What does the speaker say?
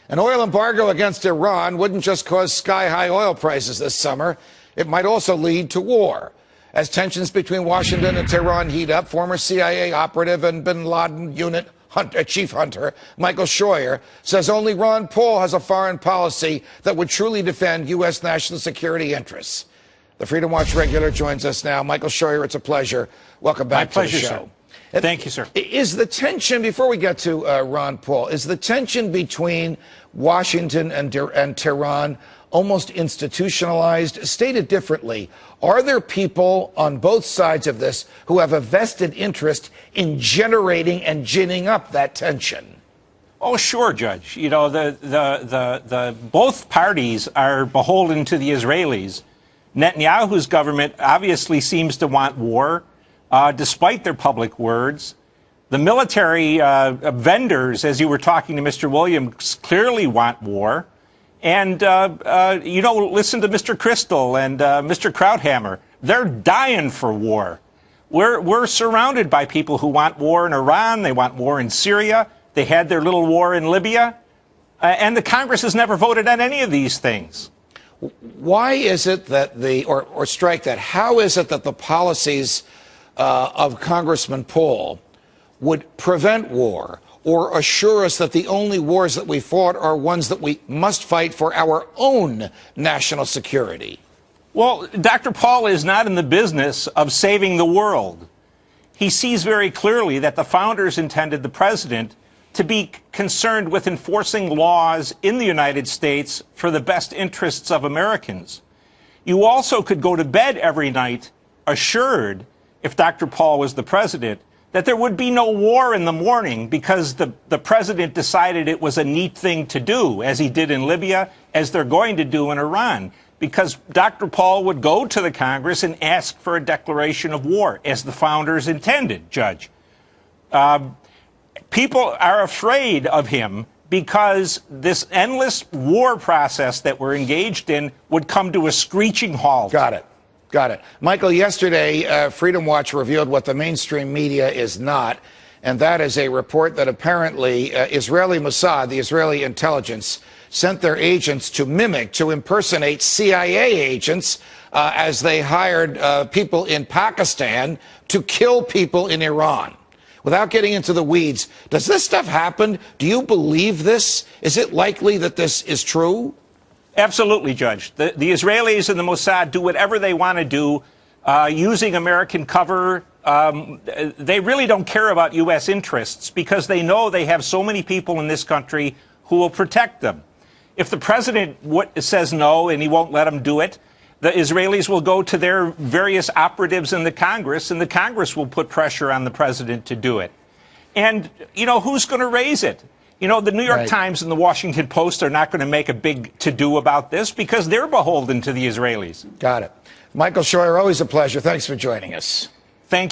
An oil embargo against Iran wouldn't just cause sky-high oil prices this summer. It might also lead to war. As tensions between Washington and Tehran heat up, former CIA operative and bin Laden unit chief hunter Michael Scheuer says only Ron Paul has a foreign policy that would truly defend U.S. national security interests. The Freedom Watch regular joins us now. Michael Scheuer, it's a pleasure. Welcome back to the show. Sir. Thank you, sir. Is the tension, before we get to Ron Paul, is the tension between Washington and Tehran almost institutionalized? Stated differently, are there people on both sides of this who have a vested interest in generating and ginning up that tension? Oh, sure, Judge. You know, the both parties are beholden to the Israelis. Netanyahu's government obviously seems to want war, despite their public words. The military vendors, as you were talking to Mr. Williams, clearly want war. And, you know, listen to Mr. Crystal and Mr. Krauthammer. They're dying for war. We're surrounded by people who want war in Iran. They want war in Syria. They had their little war in Libya. And the Congress has never voted on any of these things. Why is it that or strike that, how is it that the policies of Congressman Paul would prevent war or assure us that the only wars that we fought are ones that we must fight for our own national security? Well, Dr. Paul is not in the business of saving the world. He sees very clearly that the founders intended the president to be concerned with enforcing laws in the United States for the best interests of Americans. You also could go to bed every night assured, if Dr. Paul was the president, that there would be no war in the morning because the president decided it was a neat thing to do, as he did in Libya, as they're going to do in Iran, because Dr. Paul would go to the Congress and ask for a declaration of war, as the founders intended, Judge. People are afraid of him because this endless war process that we're engaged in would come to a screeching halt. Got it. Got it. Michael, yesterday, Freedom Watch revealed what the mainstream media is not, and that is a report that apparently Israeli Mossad, the Israeli intelligence, sent their agents to mimic, to impersonate CIA agents as they hired people in Pakistan to kill people in Iran. Without getting into the weeds, does this stuff happen? Do you believe this? Is it likely that this is true? Absolutely, Judge. The Israelis and the Mossad do whatever they want to do using American cover. They really don't care about U.S. interests because they know they have so many people in this country who will protect them. If the president says no and he won't let them do it, the Israelis will go to their various operatives in the Congress, and the Congress will put pressure on the president to do it. And, you know, who's going to raise it? You know, the New York Times and the Washington Post are not going to make a big to-do about this because they're beholden to the Israelis. Got it. Michael Scheuer, always a pleasure. Thanks for joining us. Thank you.